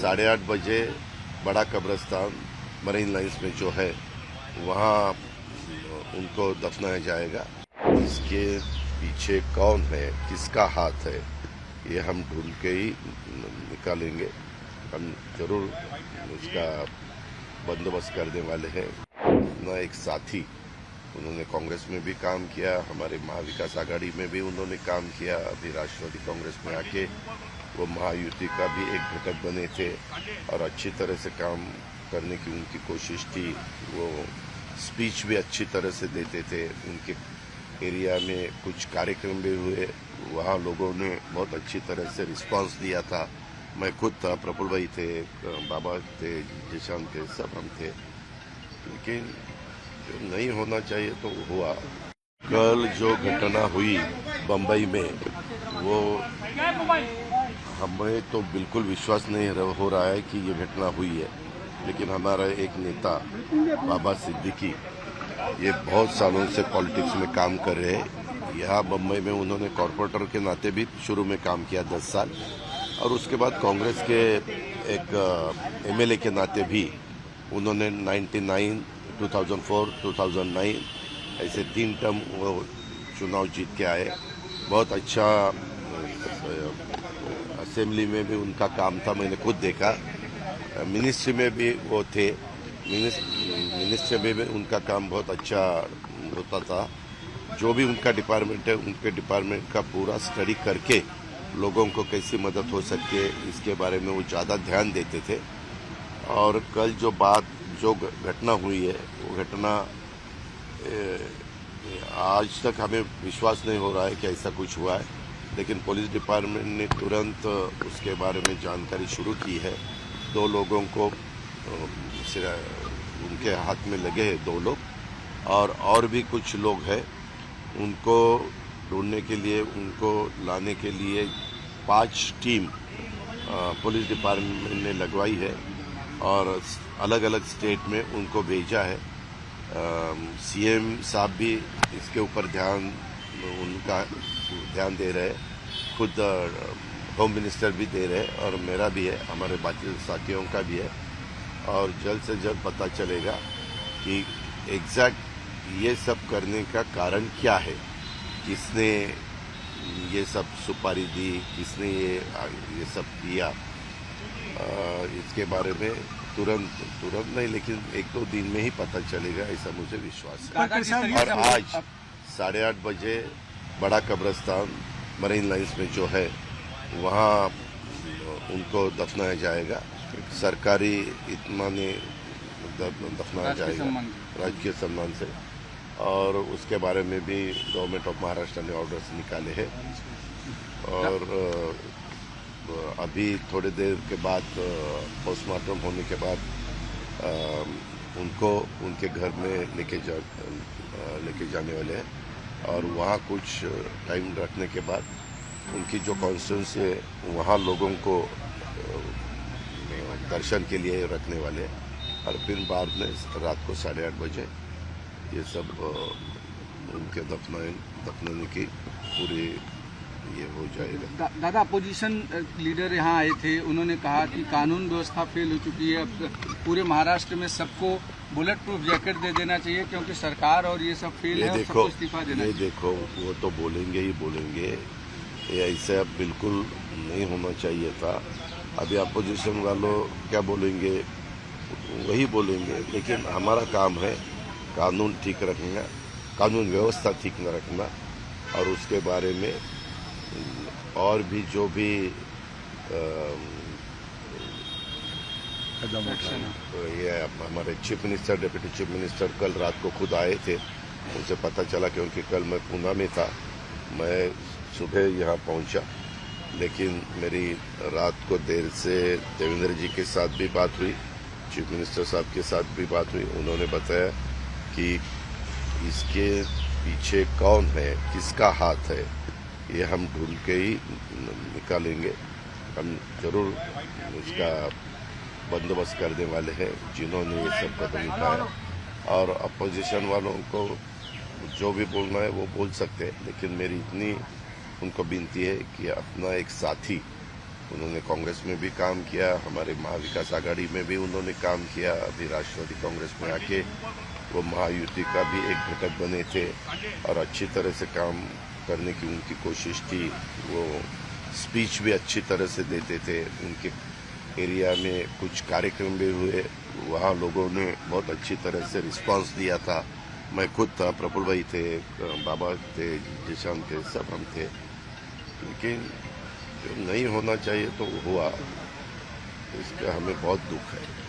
8:30 बजे बड़ा कब्रिस्तान मरीन लाइन्स में जो है वहाँ उनको दफनाया जाएगा। इसके पीछे कौन है, किसका हाथ है, ये हम ढूंढ के ही निकालेंगे। हम जरूर उसका बंदोबस्त करने वाले हैं। अपना एक साथी, उन्होंने कांग्रेस में भी काम किया, हमारे महाविकास आघाड़ी में भी उन्होंने काम किया, अभी राष्ट्रवादी कांग्रेस में आके वो महायुति का भी एक घटक बने थे और अच्छी तरह से काम करने की उनकी कोशिश थी। वो स्पीच भी अच्छी तरह से देते थे। उनके एरिया में कुछ कार्यक्रम भी हुए, वहाँ लोगों ने बहुत अच्छी तरह से रिस्पांस दिया था। मैं खुद था, प्रफुल्ल भाई थे, बाबा थे, जिशान थे, सब हम थे। लेकिन जो नहीं होना चाहिए तो हुआ। कल जो घटना हुई बम्बई में, वो हमें तो बिल्कुल विश्वास नहीं हो रहा है कि ये घटना हुई है। लेकिन हमारा एक नेता बाबा सिद्दीकी, ये बहुत सालों से पॉलिटिक्स में काम कर रहे हैं। यहाँ बम्बई में उन्होंने कॉरपोरेटर के नाते भी शुरू में काम किया 10 साल, और उसके बाद कांग्रेस के एक एमएलए के नाते भी उन्होंने 99, 2004, 2009 ऐसे 3 टर्म वो चुनाव जीत के आए। बहुत अच्छा असेंबली में भी उनका काम था, मैंने खुद देखा। मिनिस्ट्री में भी वो थे, मिनिस्ट्री में भी उनका काम बहुत अच्छा होता था। जो भी उनका डिपार्टमेंट है, उनके डिपार्टमेंट का पूरा स्टडी करके लोगों को कैसी मदद हो सकती है, इसके बारे में वो ज़्यादा ध्यान देते थे। और कल जो घटना हुई है, वो घटना आज तक हमें विश्वास नहीं हो रहा है कि ऐसा कुछ हुआ है। लेकिन पुलिस डिपार्टमेंट ने तुरंत उसके बारे में जानकारी शुरू की है। 2 लोगों को उनके हाथ में लगे हैं, 2 लोग, और भी कुछ लोग हैं। उनको ढूंढने के लिए, उनको लाने के लिए 5 टीम पुलिस डिपार्टमेंट ने लगवाई है और अलग अलग स्टेट में उनको भेजा है। सीएम साहब भी इसके ऊपर उनका ध्यान दे रहे हैं, खुद होम मिनिस्टर भी दे रहे हैं, और मेरा भी है, हमारे बाकी साथियों का भी है। और जल्द से जल्द पता चलेगा कि एग्जैक्ट ये सब करने का कारण क्या है, किसने ये सब सुपारी दी, किसने ये सब किया। इसके बारे में तुरंत नहीं, लेकिन 1-2 दिन में ही पता चलेगा, ऐसा मुझे विश्वास है। और आज 8:30 बजे बड़ा कब्रिस्तान मरीन लाइन्स में जो है वहाँ उनको दफनाया जाएगा। सरकारी इत्मीनाने दफनाया जाएगा, राजकीय सम्मान से। और उसके बारे में भी गवर्नमेंट ऑफ महाराष्ट्र ने ऑर्डर्स निकाले हैं। और अभी थोड़ी देर के बाद पोस्टमार्टम होने के बाद उनको उनके घर में लेके जाने वाले हैं। और वहाँ कुछ टाइम रखने के बाद उनकी जो कॉन्स्टिट्यूंसी है, वहाँ लोगों को दर्शन के लिए रखने वाले हैं। और फिर बाद में रात को 8:30 बजे ये सब उनके दफनाने की पूरी ये हो जाएगा। दादा, अपोजिशन लीडर यहाँ आए थे, उन्होंने कहा कि कानून व्यवस्था फेल हो चुकी है, अब पूरे महाराष्ट्र में सबको बुलेट प्रूफ जैकेट दे देना चाहिए क्योंकि सरकार और ये सब फेल है, सबको इस्तीफा देना चाहिए। देखो, वो तो बोलेंगे ही बोलेंगे, ये ऐसा बिल्कुल नहीं होना चाहिए था। अभी अपोजिशन वालों क्या बोलेंगे, वही बोलेंगे। लेकिन हमारा काम है कानून ठीक रखना, कानून व्यवस्था ठीक न रखना, और उसके बारे में और भी जो भी ये हमारे chief minister, deputy chief minister कल रात को खुद आए थे, उनसे पता चला, क्योंकि कल मैं पूना में था, मैं सुबह यहाँ पहुँचा। लेकिन मेरी रात को देर से देवेंद्र जी के साथ भी बात हुई, चीफ मिनिस्टर साहब के साथ भी बात हुई। उन्होंने बताया कि इसके पीछे कौन है, किसका हाथ है, ये हम ढूंढ के ही निकालेंगे। हम जरूर उसका बंदोबस्त करने वाले हैं जिन्होंने ये सब कदम उठाया। और अपोजिशन वालों को जो भी बोलना है वो बोल सकते हैं, लेकिन मेरी इतनी उनको विनती है कि अपना एक साथी, उन्होंने कांग्रेस में भी काम किया, हमारे महाविकास आघाड़ी में भी उन्होंने काम किया, अभी राष्ट्रवादी कांग्रेस में आके वो महायुति का भी एक घटक बने थे और अच्छी तरह से काम करने की उनकी कोशिश थी। वो स्पीच भी अच्छी तरह से देते थे। उनके एरिया में कुछ कार्यक्रम भी हुए, वहाँ लोगों ने बहुत अच्छी तरह से रिस्पांस दिया था। मैं खुद था, प्रफुल्ल भाई थे, बाबा थे, जिशान थे, सब हम थे। लेकिन जो नहीं होना चाहिए तो हुआ, इसका हमें बहुत दुख है।